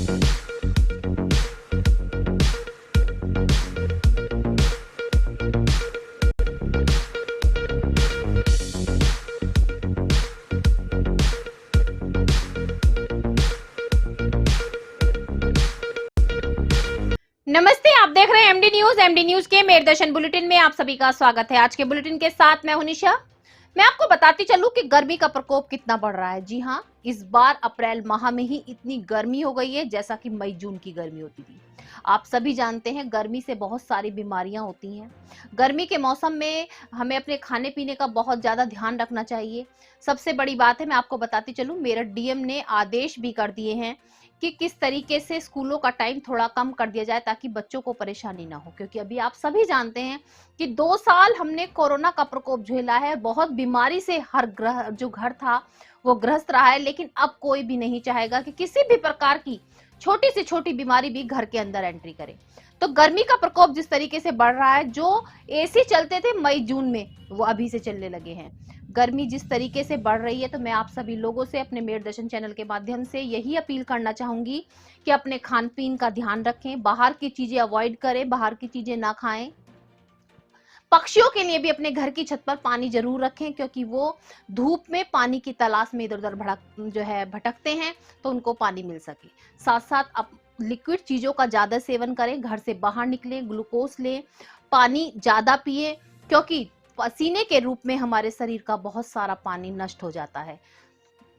नमस्ते, आप देख रहे हैं एमडी न्यूज के मेरे दर्शन बुलेटिन में आप सभी का स्वागत है। आज के बुलेटिन के साथ मैं हूं निशा। मैं आपको बताती चलूं कि गर्मी का प्रकोप कितना बढ़ रहा है। जी हां, इस बार अप्रैल माह में ही इतनी गर्मी हो गई है जैसा कि मई जून की गर्मी होती थी। आप सभी जानते हैं गर्मी से बहुत सारी बीमारियां होती हैं। गर्मी के मौसम में हमें अपने खाने पीने का बहुत ज्यादा ध्यान रखना चाहिए। सबसे बड़ी बात है, मैं आपको बताती चलूं, मेरठ डीएम ने आदेश भी कर दिए हैं कि किस तरीके से स्कूलों का टाइम थोड़ा कम कर दिया जाए ताकि बच्चों को परेशानी ना हो। क्योंकि अभी आप सभी जानते हैं कि 2 साल हमने कोरोना का प्रकोप झेला है। बहुत बीमारी से हर जो घर था वो ग्रस्त रहा है, लेकिन अब कोई भी नहीं चाहेगा कि किसी भी प्रकार की छोटी से छोटी बीमारी भी घर के अंदर एंट्री करे। तो गर्मी का प्रकोप जिस तरीके से बढ़ रहा है, जो एसी चलते थे मई जून में वो अभी से चलने लगे हैं। गर्मी जिस तरीके से बढ़ रही है, तो मैं आप सभी लोगों से अपने मेरे दर्शन चैनल के माध्यम से यही अपील करना चाहूंगी कि अपने खान पीन का ध्यान रखें, बाहर की चीजें अवॉइड करें, बाहर की चीजें ना खाएं। पक्षियों के लिए भी अपने घर की छत पर पानी जरूर रखें, क्योंकि वो धूप में पानी की तलाश में इधर उधर भटकते हैं, तो उनको पानी मिल सके। साथ साथ अब लिक्विड चीजों का ज्यादा सेवन करें, घर से बाहर निकले, ग्लूकोज लें, पानी ज्यादा पिए, क्योंकि पसीने के रूप में हमारे शरीर का बहुत सारा पानी नष्ट हो जाता है।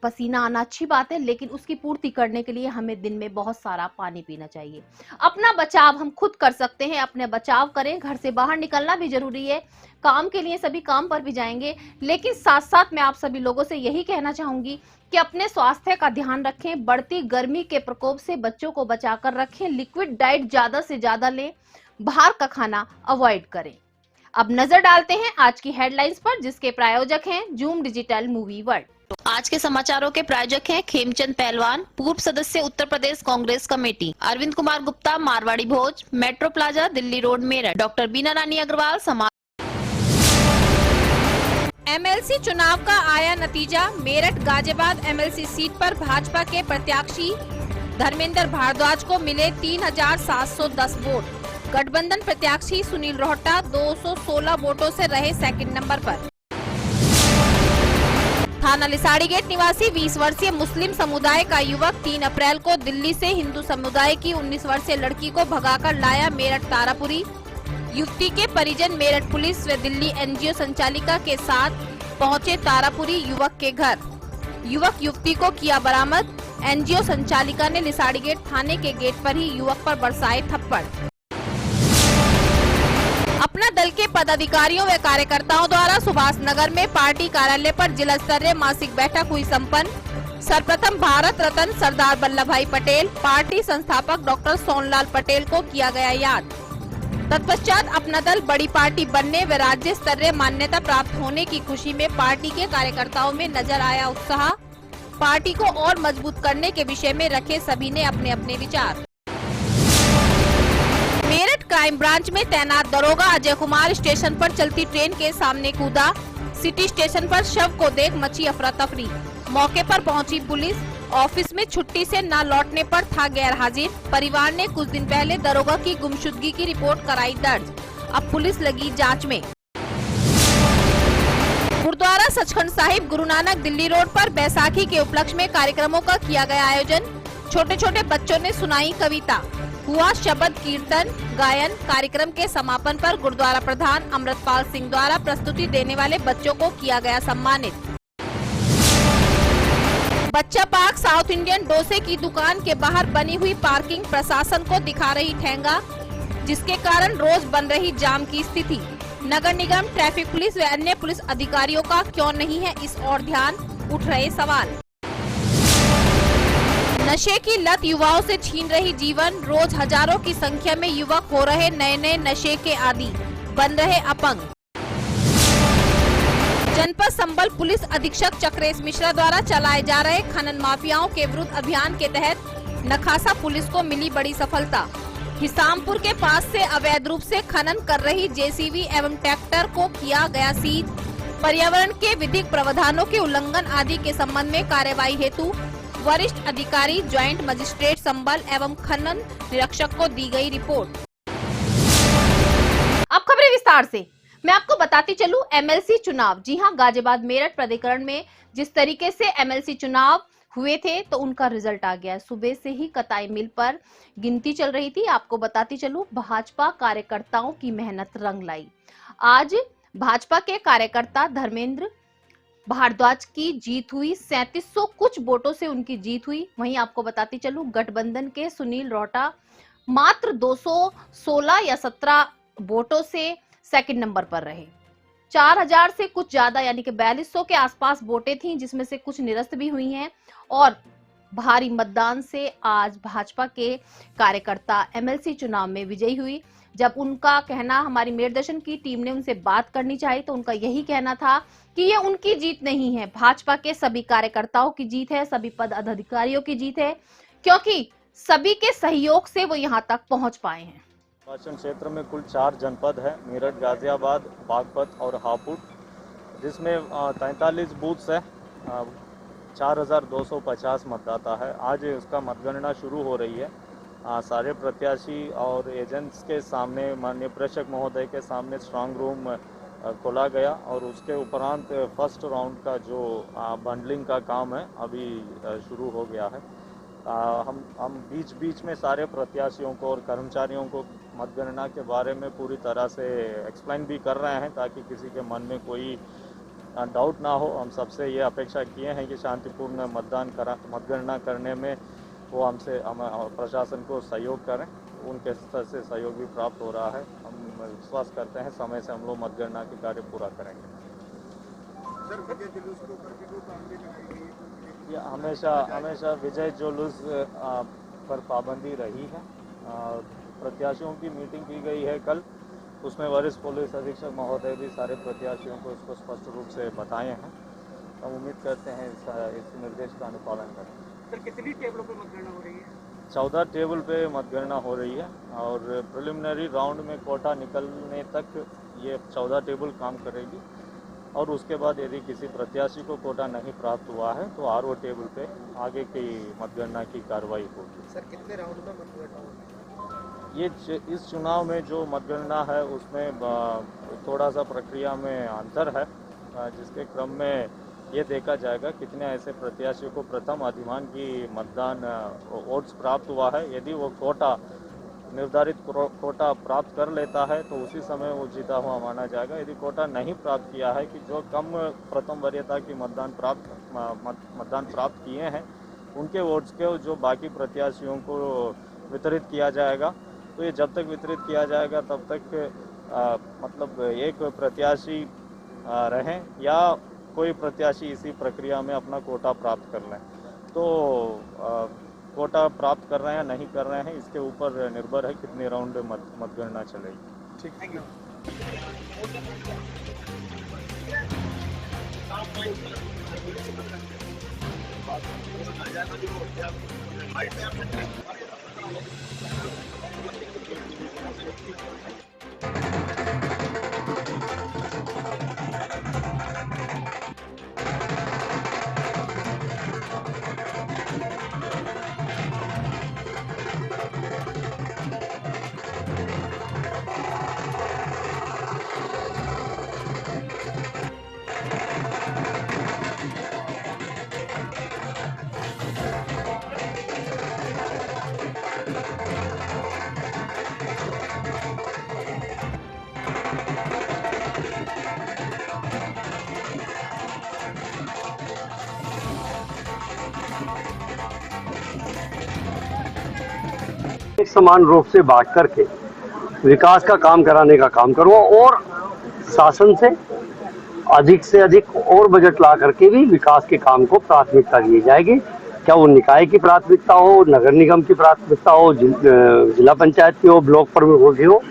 पसीना आना अच्छी बात है, लेकिन उसकी पूर्ति करने के लिए हमें दिन में बहुत सारा पानी पीना चाहिए। अपना बचाव हम खुद कर सकते हैं, अपने बचाव करें। घर से बाहर निकलना भी जरूरी है, काम के लिए सभी काम पर भी जाएंगे, लेकिन साथ साथ मैं आप सभी लोगों से यही कहना चाहूंगी कि अपने स्वास्थ्य का ध्यान रखें। बढ़ती गर्मी के प्रकोप से बच्चों को बचाकर रखें। लिक्विड डाइट ज्यादा से ज्यादा लें, बाहर का खाना अवॉइड करें। अब नजर डालते हैं आज की हेडलाइंस पर, जिसके प्रायोजक हैं जूम डिजिटल मूवी वर्ल्ड। आज के समाचारों के प्रायोजक हैं खेमचंद पहलवान, पूर्व सदस्य Uttar Pradesh Congress committee, Arvind Kumar Gupta, Marwari Bhoj, metro plaza, Delhi road, Meerut, doctor Bina Rani Agrawal, समाज। एमएलसी चुनाव का आया नतीजा। मेरठ गाजियाबाद एमएलसी सीट पर भाजपा के प्रत्याशी धर्मेंद्र भारद्वाज को मिले 3710 वोट। गठबंधन प्रत्याशी सुनील रोहटा 216 वोटों से रहे सेकंड नंबर पर। थाना लिसाड़ी गेट निवासी 20 वर्षीय मुस्लिम समुदाय का युवक 3 अप्रैल को दिल्ली से हिंदू समुदाय की 19 वर्षीय लड़की को भगाकर लाया मेरठ तारापुरी। युवती के परिजन मेरठ पुलिस व दिल्ली एनजीओ संचालिका के साथ पहुंचे तारापुरी युवक के घर। युवक युवती को किया बरामद। एनजीओ संचालिका ने लिसाड़ी गेट थाने के गेट पर ही युवक पर बरसाए थप्पड़। अपना दल के पदाधिकारियों व कार्यकर्ताओं द्वारा सुभाष नगर में पार्टी कार्यालय पर जिला स्तरीय मासिक बैठक हुई संपन्न। सर्वप्रथम भारत रत्न सरदार वल्लभ भाई पटेल, पार्टी संस्थापक डॉक्टर सोनलाल पटेल को किया गया याद। तत्पश्चात अपना दल बड़ी पार्टी बनने व राज्य स्तरीय मान्यता प्राप्त होने की खुशी में पार्टी के कार्यकर्ताओं में नजर आया उत्साह। पार्टी को और मजबूत करने के विषय में रखे सभी ने अपने अपने विचार। मेरठ क्राइम ब्रांच में तैनात दरोगा अजय कुमार स्टेशन पर चलती ट्रेन के सामने कूदा। सिटी स्टेशन पर शव को देख मची अफरा तफरी। मौके पर पहुंची पुलिस। ऑफिस में छुट्टी से न लौटने पर था गैर हाजिर। परिवार ने कुछ दिन पहले दरोगा की गुमशुदगी की रिपोर्ट कराई दर्ज। अब पुलिस लगी जांच में। गुरुद्वारा सचखंड साहिब गुरु नानक दिल्ली रोड पर बैसाखी के उपलक्ष्य में कार्यक्रमों का किया गया आयोजन। छोटे छोटे बच्चों ने सुनाई कविता, हुआ शब्द कीर्तन गायन। कार्यक्रम के समापन पर गुरुद्वारा प्रधान अमृतपाल सिंह द्वारा प्रस्तुति देने वाले बच्चों को किया गया सम्मानित। बच्चा पार्क साउथ इंडियन डोसे की दुकान के बाहर बनी हुई पार्किंग प्रशासन को दिखा रही ठेंगा, जिसके कारण रोज बन रही जाम की स्थिति। नगर निगम, ट्रैफिक पुलिस व अन्य पुलिस अधिकारियों का क्यों नहीं है इस ओर ध्यान, उठ रहे सवाल। नशे की लत युवाओं से छीन रही जीवन। रोज हजारों की संख्या में युवक हो रहे नए नए नशे के आदी, बन रहे अपंग। जनपद संबल पुलिस अधीक्षक चक्रेश मिश्रा द्वारा चलाए जा रहे खनन माफियाओं के विरुद्ध अभियान के तहत नखासा पुलिस को मिली बड़ी सफलता। हिसामपुर के पास से अवैध रूप से खनन कर रही जेसीबी एवं ट्रैक्टर को किया गया सीज। पर्यावरण के विधिक प्रावधानों के उल्लंघन आदि के संबंध में कार्यवाही हेतु वरिष्ठ अधिकारी ज्वाइंट मजिस्ट्रेट संबल एवं खनन निरीक्षक को दी गई रिपोर्ट। अब खबरें विस्तार से। मैं आपको बताती चलूं, एमएलसी चुनाव, जी हां, गाजियाबाद मेरठ प्राधिकरण में जिस तरीके से एमएलसी चुनाव हुए थे तो उनका रिजल्ट आ गया है। सुबह से ही कताई मिल पर गिनती चल रही थी। आपको बताती चलूं, भाजपा कार्यकर्ताओं की मेहनत रंग लाई। आज भाजपा के कार्यकर्ता धर्मेंद्र भारद्वाज की जीत हुई, 3700 कुछ वोटों से उनकी जीत हुई। वहीं आपको बताती चलूं, गठबंधन के सुनील रोटा मात्र 216 या 17 वोटों से सेकंड नंबर पर रहे। 4000 से कुछ ज्यादा यानी कि 4200 के आसपास वोटें थीं, जिसमें से कुछ निरस्त भी हुई हैं। और भारी मतदान से आज भाजपा के कार्यकर्ता एमएलसी चुनाव में विजयी हुई। जब उनका कहना, हमारी मेरदर्शन की टीम ने उनसे बात करनी चाहिए, तो उनका यही कहना था कि ये उनकी जीत नहीं है, भाजपा के सभी कार्यकर्ताओं की जीत है, सभी पदाधिकारियों की जीत है, क्योंकि सभी के सहयोग से वो यहाँ तक पहुंच पाए हैं। निर्वाचन क्षेत्र में कुल 4 जनपद है, मेरठ, गाजियाबाद, बागपत और हापुड़, जिसमें 43 बूथ्स है, 4250 मतदाता है। आज उसका मतगणना शुरू हो रही है। सारे प्रत्याशी और एजेंट्स के सामने, माननीय प्रेक्षक महोदय के सामने स्ट्रांग रूम खोला गया और उसके उपरांत फर्स्ट राउंड का जो बंडलिंग का काम है अभी शुरू हो गया है। हम बीच बीच में सारे प्रत्याशियों को और कर्मचारियों को मतगणना के बारे में पूरी तरह से एक्सप्लेन भी कर रहे हैं, ताकि किसी के मन में कोई डाउट ना हो। हम सबसे ये अपेक्षा किए हैं कि शांतिपूर्ण मतगणना करने में वो हम प्रशासन को सहयोग करें। उनके स्तर से सहयोग भी प्राप्त हो रहा है। हम विश्वास करते हैं समय से हम लोग मतगणना के कार्य पूरा करेंगे। ये हमेशा विजय जुलूस पर पाबंदी रही है। प्रत्याशियों की मीटिंग की गई है कल, उसमें वरिष्ठ पुलिस अधीक्षक महोदय भी सारे प्रत्याशियों को इसको स्पष्ट रूप से बताए हैं। हम उम्मीद करते हैं इस निर्देश का अनुपालन करें। सर, कितनी टेबलों पर मतगणना हो रही है? 14 टेबल पे मतगणना हो रही है और प्रिलिमिनरी राउंड में कोटा निकलने तक ये 14 टेबल काम करेगी और उसके बाद यदि किसी प्रत्याशी को कोटा नहीं प्राप्त हुआ है तो आरओ टेबल पे आगे की मतगणना की कार्रवाई होगी। सर, कितने राउंड में मतगणना होगी? ये इस चुनाव में जो मतगणना है उसमें थोड़ा सा प्रक्रिया में अंतर है, जिसके क्रम में ये देखा जाएगा कितने ऐसे प्रत्याशियों को प्रथम अधिमान की मतदान वोट्स प्राप्त हुआ है। यदि वो निर्धारित कोटा प्राप्त कर लेता है तो उसी समय वो जीता हुआ माना जाएगा। यदि कोटा नहीं प्राप्त किया है, कि जो कम प्रथम वरीयता की मतदान प्राप्त किए हैं उनके वोट्स के जो बाकी प्रत्याशियों को वितरित किया जाएगा। तो ये जब तक वितरित किया जाएगा तब तक मतलब एक प्रत्याशी रहें या कोई प्रत्याशी इसी प्रक्रिया में अपना कोटा प्राप्त कर लें। तो कोटा प्राप्त कर रहे हैं नहीं कर रहे हैं इसके ऊपर निर्भर है कितने राउंड मतगणना चलेगी। ठीक, थैंक यू। एक समान रूप से बांट करके विकास का काम कराने का काम करो और शासन से अधिक और बजट ला करके भी विकास के काम को प्राथमिकता दी जाएगी। क्या वो निकाय की प्राथमिकता हो, नगर निगम की प्राथमिकता हो, जिला पंचायत की हो, ब्लॉक प्रमुख की हो,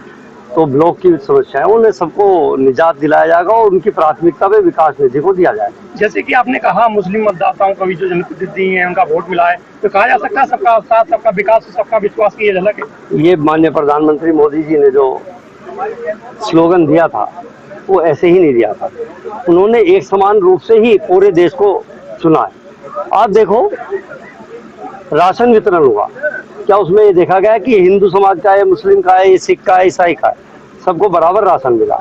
तो ब्लॉक की समस्याएं उन्हें सबको निजात दिलाया जाएगा और उनकी प्राथमिकता पे विकास निधि को दिया जाएगा। जैसे कि आपने कहा मुस्लिम मतदाताओं का भी जो जनप्रतिनिधि है उनका वोट मिला है, तो कहा जा सकता है सबका साथ, सबका विकास, सबका विश्वास की ये झलक है। ये माननीय प्रधानमंत्री मोदी जी ने जो स्लोगन दिया था वो ऐसे ही नहीं दिया था। उन्होंने एक समान रूप से ही पूरे देश को चुना है। आप देखो राशन वितरण हुआ, क्या उसमें ये देखा गया कि हिंदू समाज का है, मुस्लिम का है, सिख का है, ईसाई का है, सबको बराबर राशन मिला?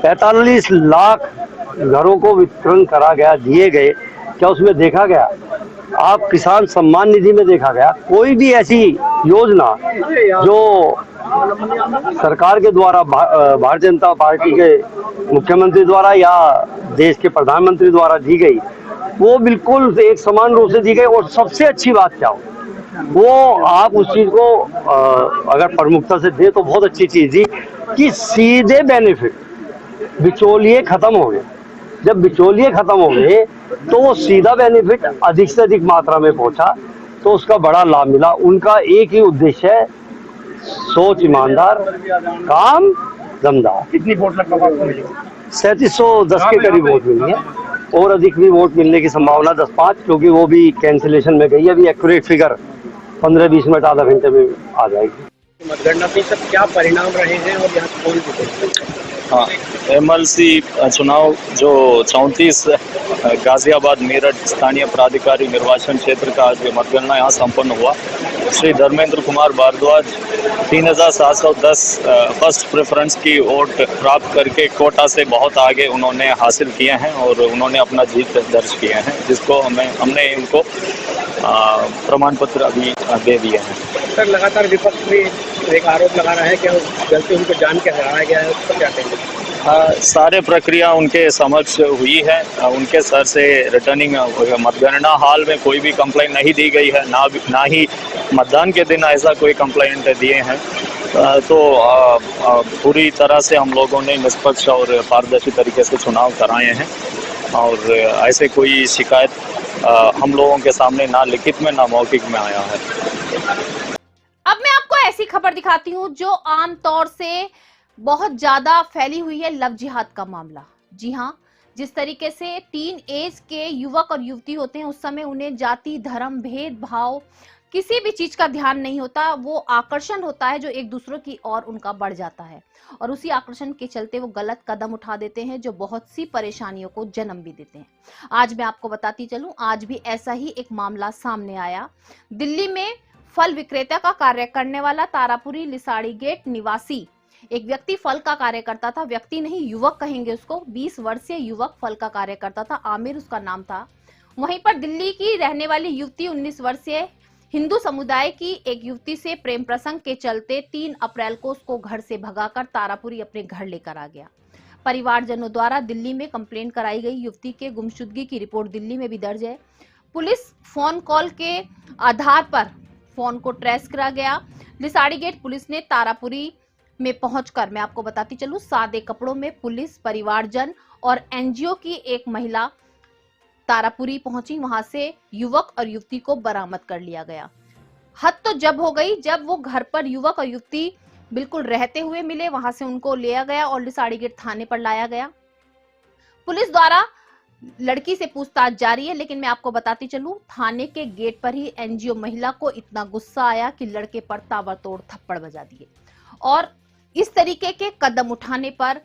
45 लाख घरों को वितरण करा गया, दिए गए, क्या उसमें देखा गया? आप किसान सम्मान निधि में देखा गया कोई भी ऐसी योजना जो सरकार के द्वारा भारतीय जनता पार्टी के मुख्यमंत्री द्वारा या देश के प्रधानमंत्री द्वारा दी गई, वो बिल्कुल एक समान रूप से दी गई? और सबसे अच्छी बात क्या हो, वो आप उस चीज को अगर प्रमुखता से दे तो बहुत अच्छी चीज थी कि सीधे बेनिफिट, बिचौलिए खत्म हो गए। जब बिचौलिए खत्म हो गए तो वो सीधा बेनिफिट अधिक से अधिक मात्रा में पहुंचा, तो उसका बड़ा लाभ मिला। उनका एक ही उद्देश्य है, सोच ईमानदार, काम दमदार। कितनी वोट लगभग आपको मिली? 3710 के करीब वोट मिली है, और अधिक भी वोट मिलने की संभावना 10-5, क्योंकि वो भी कैंसिलेशन में गई है। अभी एक्यूरेट फिगर 15-20 मिनट आधा घंटे में आ जाएगी। मतगणना के सब क्या परिणाम रहे हैं और यहाँ कौन जीते? हाँ, एमएलसी चुनाव जो 34 गाजियाबाद मेरठ स्थानीय प्राधिकारी निर्वाचन क्षेत्र का आज मतगणना यहाँ संपन्न हुआ। श्री धर्मेंद्र कुमार भारद्वाज 3710 फर्स्ट प्रेफरेंस की वोट प्राप्त करके कोटा से बहुत आगे उन्होंने हासिल किए हैं और उन्होंने अपना जीत दर्ज किए हैं, जिसको हमने उनको प्रमाण पत्र अभी दे दिए हैं। सर, लगातार विपक्ष भी एक आरोप लगा रहा है कि गलती उनको जान के हराया गया है, उसको क्या कहेंगे? सारे प्रक्रिया उनके समक्ष हुई है। उनके सर से रिटर्निंग मतगणना हॉल में कोई भी कंप्लेंट नहीं दी गई है, ना ही मतदान के दिन ऐसा कोई कंप्लेंट दिए हैं। तो पूरी तरह से हम लोगों ने निष्पक्ष और पारदर्शी तरीके से चुनाव कराए हैं, और ऐसे कोई शिकायत हम लोगों के सामने ना लिखित में ना मौखिक में आया है। अब मैं आपको ऐसी खबर दिखाती हूं जो आमतौर से बहुत ज्यादा फैली हुई है, लव जिहाद का मामला। जी हां, जिस तरीके से टीन एज के युवक और युवती होते हैं, उस समय उन्हें जाति, धर्म, भेदभाव, किसी भी चीज का ध्यान नहीं होता, वो आकर्षण होता है जो एक दूसरे की ओर उनका बढ़ जाता है, और उसी आकर्षण के चलते वो गलत कदम उठा देते हैं जो बहुत सी परेशानियों को जन्म भी देते हैं। आज मैं आपको बताती चलूं, आज भी ऐसा ही एक मामला सामने आया। दिल्ली में फल विक्रेता का कार्य करने वाला तारापुरी लिसाड़ी गेट निवासी एक व्यक्ति फल का कार्य करता था, व्यक्ति नहीं युवक कहेंगे उसको, 20 वर्षीय युवक फल का कार्य करता था, आमिर उसका नाम था। वहीं पर दिल्ली की रहने वाली युवती 19 वर्षीय हिंदू समुदाय की एक युवती से प्रेम प्रसंग के चलते 3 अप्रैल को उसको घर से भगाकर तारापुरी अपने घर लेकर आ गया। परिवारजनों द्वारा दिल्ली में कंप्लेन कराई गई। युवती के गुमशुदगी की रिपोर्ट दिल्ली में भी दर्ज है। पुलिस फोन कॉल के आधार पर फोन को ट्रेस करा गया। लिसाड़ी गेट पुलिस ने तारापुरी में पहुंचकर, मैं आपको बताती चलूं, सादे कपड़ों में पुलिस, परिवारजन और एनजीओ की एक महिला तारापुरी पहुंची। वहां से युवक और युवती को बरामद कर लिया गया। हद तो जब हो गई जब वो घर पर युवक और युवती बिल्कुल रहते हुए मिले, वहां से उनको लिया गया और लिसाड़ी गेट थाने पर लाया गया। पुलिस द्वारा लड़की से पूछताछ जारी है, लेकिन मैं आपको बताती चलूं, थाने के गेट पर ही एनजीओ महिला को इतना गुस्सा आया कि लड़के पर ताबड़तोड़ थप्पड़ बजा दिए, और इस तरीके के कदम उठाने पर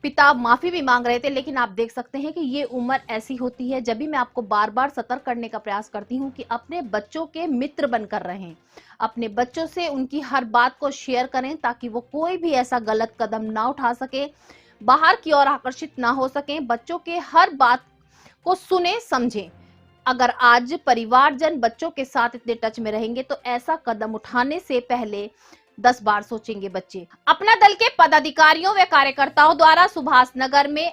पिता माफी भी मांग रहे थे। लेकिन आप देख सकते हैं कि ये उम्र ऐसी होती है, जब भी मैं आपको बार बार सतर्क करने का प्रयास करती हूं कि अपने बच्चों के मित्र बनकर रहें, अपने बच्चों से उनकी हर बात को शेयर करें, ताकि वो कोई भी ऐसा गलत कदम ना उठा सके, बाहर की ओर आकर्षित ना हो सके, बच्चों के हर बात को सुने समझें। अगर आज परिवारजन बच्चों के साथ इतने टच में रहेंगे तो ऐसा कदम उठाने से पहले 10 बार सोचेंगे बच्चे। अपना दल के पदाधिकारियों व कार्यकर्ताओं द्वारा सुभाष नगर में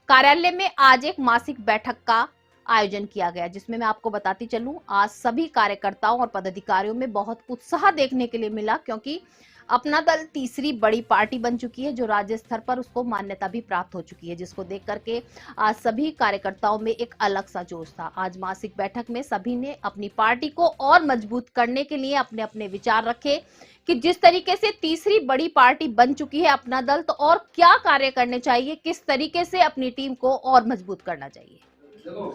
कार्यालय में आज एक मासिक बैठक का आयोजन किया गया, जिसमें मैं आपको बताती चलूं, आज सभी कार्यकर्ताओं और पदाधिकारियों में बहुत उत्साह देखने के लिए मिला, क्योंकि अपना दल तीसरी बड़ी पार्टी बन चुकी है, जो राज्य स्तर पर उसको मान्यता भी प्राप्त हो चुकी है, जिसको देख करके आज सभी कार्यकर्ताओं में एक अलग सा जोश था। आज मासिक बैठक में सभी ने अपनी पार्टी को और मजबूत करने के लिए अपने अपने विचार रखे कि जिस तरीके से तीसरी बड़ी पार्टी बन चुकी है अपना दल, तो और क्या कार्य करने चाहिए, किस तरीके से अपनी टीम को और मजबूत करना चाहिए। देखो,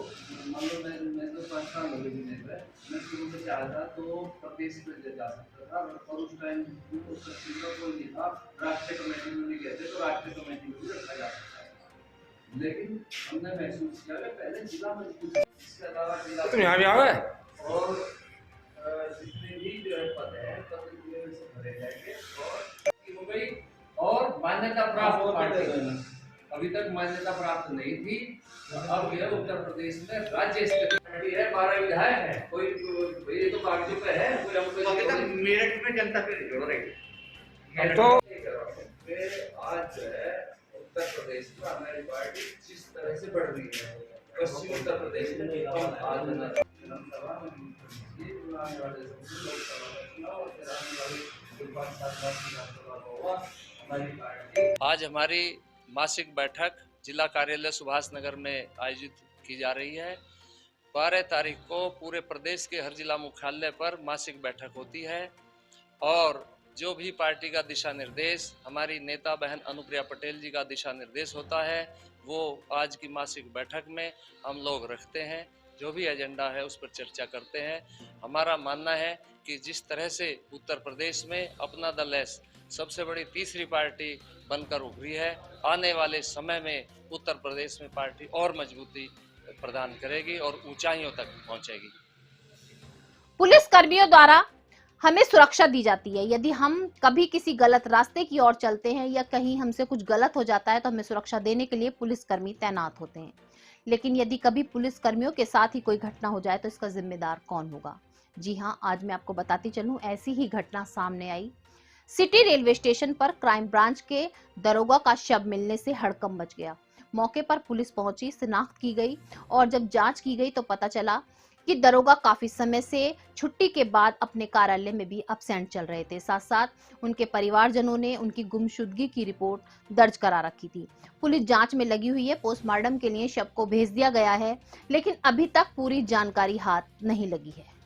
मैं तो 5 साल हो गए बिजनेस में, मैं शुरू से चाह था तो प्रदेश पे जा सकता था, और उस टाइम उस चीज का कोई नहीं था। राष्ट्रीय कमेटी में नहीं गए थे तो राष्ट्रीय कमेटी में भी रखा जा सकता है, लेकिन हमने महसूस किया कि पहले जिला मजबूत, इसके अलावा जिला तुम यहाँ भी आ गए और जितने भी जो है पद है पद से भरे जाएंगे और हो गई और मान्यता प्राप्त पार्टी अभी तक मान्यता प्राप्त नहीं थी। अब यह उत्तर प्रदेश में राज्य स्तरीय पार्टी है, 12 विधायक है, कोई ये तो कागजों पे है, कोई हमको मेरठ में जनता पे जोड़ रही तो आज जो है उत्तर प्रदेश में हमारी पार्टी जिस तरह से बढ़ रही है, पश्चिम उत्तर प्रदेश में आज विधानसभा आज हमारी मासिक बैठक जिला कार्यालय सुभाष नगर में आयोजित की जा रही है। 12 तारीख को पूरे प्रदेश के हर जिला मुख्यालय पर मासिक बैठक होती है और जो भी पार्टी का दिशा निर्देश, हमारी नेता बहन अनुप्रिया पटेल जी का दिशा निर्देश होता है, वो आज की मासिक बैठक में हम लोग रखते हैं। जो भी एजेंडा है उस पर चर्चा करते हैं। हमारा मानना है कि जिस तरह से उत्तर प्रदेश में अपना दल एस सबसे बड़ी तीसरी पार्टी बनकर उभरी है, आने वाले समय में उत्तर प्रदेश में पार्टी और मजबूती प्रदान करेगी और ऊंचाइयों तक पहुंचेगी। पुलिस कर्मियों द्वारा हमें सुरक्षा दी जाती है। यदि हम कभी किसी गलत रास्ते की ओर चलते हैं या कहीं हमसे कुछ गलत हो जाता है तो हमें सुरक्षा देने के लिए पुलिसकर्मी तैनात होते हैं। लेकिन यदि कभी पुलिस कर्मियों के साथ ही कोई घटना हो जाए तो इसका जिम्मेदार कौन होगा? जी हाँ, आज मैं आपको बताती चलूं, ऐसी ही घटना सामने आई। सिटी रेलवे स्टेशन पर क्राइम ब्रांच के दरोगा का शव मिलने से हड़कंप मच गया। मौके पर पुलिस पहुंची, शिनाख्त की गई और जब जांच की गई तो पता चला कि दरोगा काफी समय से छुट्टी के बाद अपने कार्यालय में भी अब्सेंट चल रहे थे। साथ साथ उनके परिवारजनों ने उनकी गुमशुदगी की रिपोर्ट दर्ज करा रखी थी। पुलिस जांच में लगी हुई है। पोस्टमार्टम के लिए शव को भेज दिया गया है, लेकिन अभी तक पूरी जानकारी हाथ नहीं लगी है।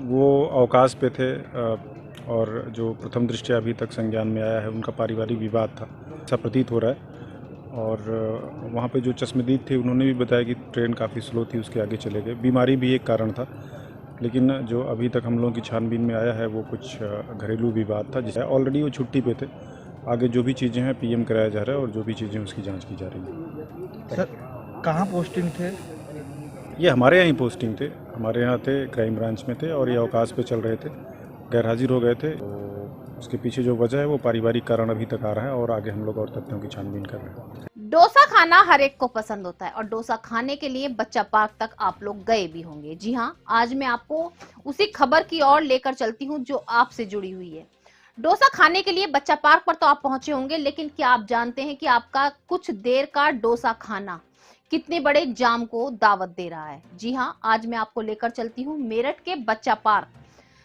वो अवकाश पे थे और जो प्रथम दृष्टया अभी तक संज्ञान में आया है उनका पारिवारिक विवाद था, ऐसा प्रतीत हो रहा है। और वहाँ पे जो चश्मदीद थे उन्होंने भी बताया कि ट्रेन काफ़ी स्लो थी, उसके आगे चले गए। बीमारी भी एक कारण था, लेकिन जो अभी तक हम लोगों की छानबीन में आया है वो कुछ घरेलू विवाद था, जिससे ऑलरेडी वो छुट्टी पे थे। आगे जो भी चीज़ें हैं पीएम कराया जा रहा है और जो भी चीज़ें उसकी जाँच की जा रही है। सर, कहाँ पोस्टिंग थे? ये हमारे यहाँ ही पोस्टिंग थे, हमारे यहाँ थे, क्राइम ब्रांच में थे और ये अवकाश पे चल रहे थे, गैर हाजिर हो गए थे। तो उसके पीछे जो वजह है वो पारिवारिक कारण अभी तक आ रहा है और आगे हम लोग और तथ्यों की छानबीन कर रहे हैं। डोसा खाना हर एक को पसंद होता है और डोसा खाने के लिए बच्चा पार्क तक आप लोग गए भी होंगे। जी हाँ, आज मैं आपको उसी खबर की ओर लेकर चलती हूँ जो आपसे जुड़ी हुई है। डोसा खाने के लिए बच्चा पार्क पर तो आप पहुंचे होंगे, लेकिन क्या आप जानते हैं कि आपका कुछ देर का डोसा खाना कितने बड़े जाम को दावत दे रहा है? जी हाँ, आज मैं आपको लेकर चलती हूँ मेरठ के बच्चा पार्क,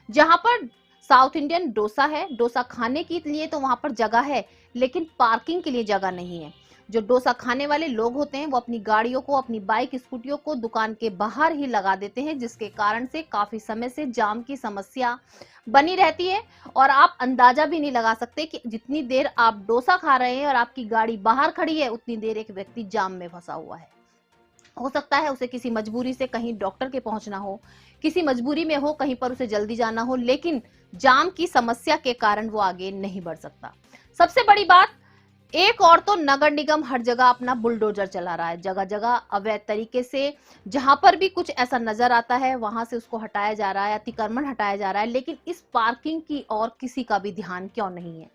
जहां पर साउथ इंडियन डोसा है। डोसा खाने के लिए तो वहां पर जगह है, लेकिन पार्किंग के लिए जगह नहीं है। जो डोसा खाने वाले लोग होते हैं वो अपनी गाड़ियों को, अपनी बाइक स्कूटियों को दुकान के बाहर ही लगा देते हैं, जिसके कारण से काफी समय से जाम की समस्या बनी रहती है। और आप अंदाजा भी नहीं लगा सकते कि जितनी देर आप डोसा खा रहे हैं और आपकी गाड़ी बाहर खड़ी है, उतनी देर एक व्यक्ति जाम में फंसा हुआ है। हो सकता है उसे किसी मजबूरी से कहीं डॉक्टर के पहुंचना हो, किसी मजबूरी में हो, कहीं पर उसे जल्दी जाना हो, लेकिन जाम की समस्या के कारण वो आगे नहीं बढ़ सकता। सबसे बड़ी बात, एक और तो नगर निगम हर जगह अपना बुलडोजर चला रहा है। जगह जगह अवैध तरीके से जहां पर भी कुछ ऐसा नजर आता है वहां से उसको हटाया जा रहा है, अतिक्रमण हटाया जा रहा है, लेकिन इस पार्किंग की ओर किसी का भी ध्यान क्यों नहीं है?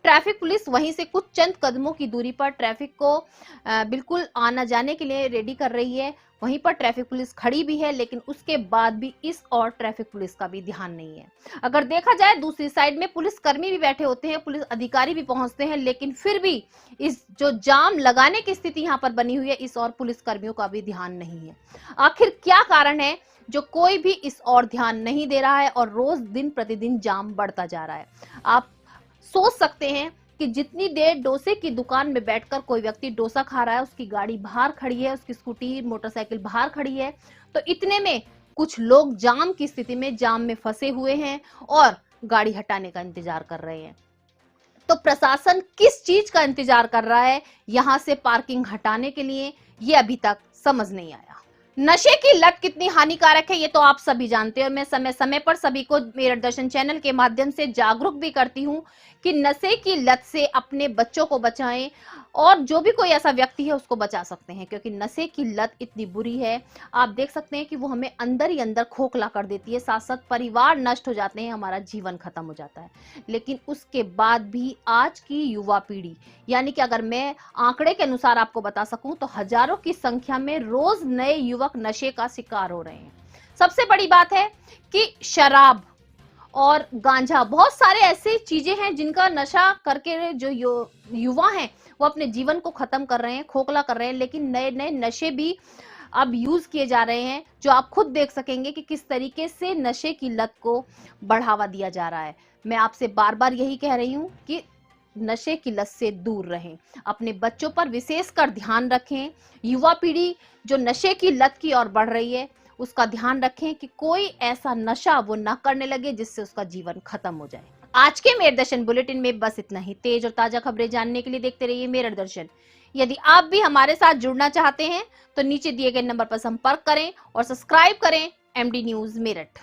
ट्रैफिक पुलिस वहीं से कुछ चंद कदमों की दूरी पर ट्रैफिक को बिल्कुल आना जाने के लिए रेडी कर रही है। वहीं पर ट्रैफिक पुलिस खड़ी भी है, लेकिन उसके बाद भी इस और ट्रैफिक पुलिस का भी ध्यान नहीं है। अगर देखा जाए दूसरी साइड में पुलिस कर्मी भी बैठे होते हैं, पुलिस अधिकारी भी पहुंचते हैं, लेकिन फिर भी इस जो जाम लगाने की स्थिति यहाँ पर बनी हुई है, इस और पुलिस कर्मियों का भी ध्यान नहीं है। आखिर क्या कारण है जो कोई भी इस और ध्यान नहीं दे रहा है और रोज दिन प्रतिदिन जाम बढ़ता जा रहा है? आप सोच सकते हैं कि जितनी देर डोसे की दुकान में बैठकर कोई व्यक्ति डोसा खा रहा है, उसकी गाड़ी बाहर खड़ी है, उसकी स्कूटी मोटरसाइकिल बाहर खड़ी है, तो इतने में कुछ लोग जाम की स्थिति में जाम में फंसे हुए हैं और गाड़ी हटाने का इंतजार कर रहे हैं। तो प्रशासन किस चीज का इंतजार कर रहा है यहां से पार्किंग हटाने के लिए, ये अभी तक समझ नहीं आया। नशे की लत कितनी हानिकारक है ये तो आप सभी जानते हैं और मैं समय समय पर सभी को मेरठ दर्शन चैनल के माध्यम से जागरूक भी करती हूं कि नशे की लत से अपने बच्चों को बचाएं और जो भी कोई ऐसा व्यक्ति है उसको बचा सकते हैं, क्योंकि नशे की लत इतनी बुरी है। आप देख सकते हैं कि वो हमें अंदर ही अंदर खोखला कर देती है, साथ साथ परिवार नष्ट हो जाते हैं, हमारा जीवन खत्म हो जाता है। लेकिन उसके बाद भी आज की युवा पीढ़ी, यानी कि अगर मैं आंकड़े के अनुसार आपको बता सकूं तो हजारों की संख्या में रोज नए युवक नशे का शिकार हो रहे हैं। सबसे बड़ी बात है कि शराब और गांजा, बहुत सारे ऐसी चीजें हैं जिनका नशा करके जो युवा हैं वो अपने जीवन को खत्म कर रहे हैं, खोखला कर रहे हैं। लेकिन नए नए नशे भी अब यूज किए जा रहे हैं, जो आप खुद देख सकेंगे कि किस तरीके से नशे की लत को बढ़ावा दिया जा रहा है। मैं आपसे बार बार यही कह रही हूं कि नशे की लत से दूर रहें, अपने बच्चों पर विशेषकर ध्यान रखें। युवा पीढ़ी जो नशे की लत की ओर बढ़ रही है उसका ध्यान रखें कि कोई ऐसा नशा वो ना करने लगे जिससे उसका जीवन खत्म हो जाए। आज के मेरठ दर्शन बुलेटिन में बस इतना ही। तेज और ताजा खबरें जानने के लिए देखते रहिए मेरठ दर्शन। यदि आप भी हमारे साथ जुड़ना चाहते हैं तो नीचे दिए गए नंबर पर संपर्क करें और सब्सक्राइब करें MD न्यूज मेरठ।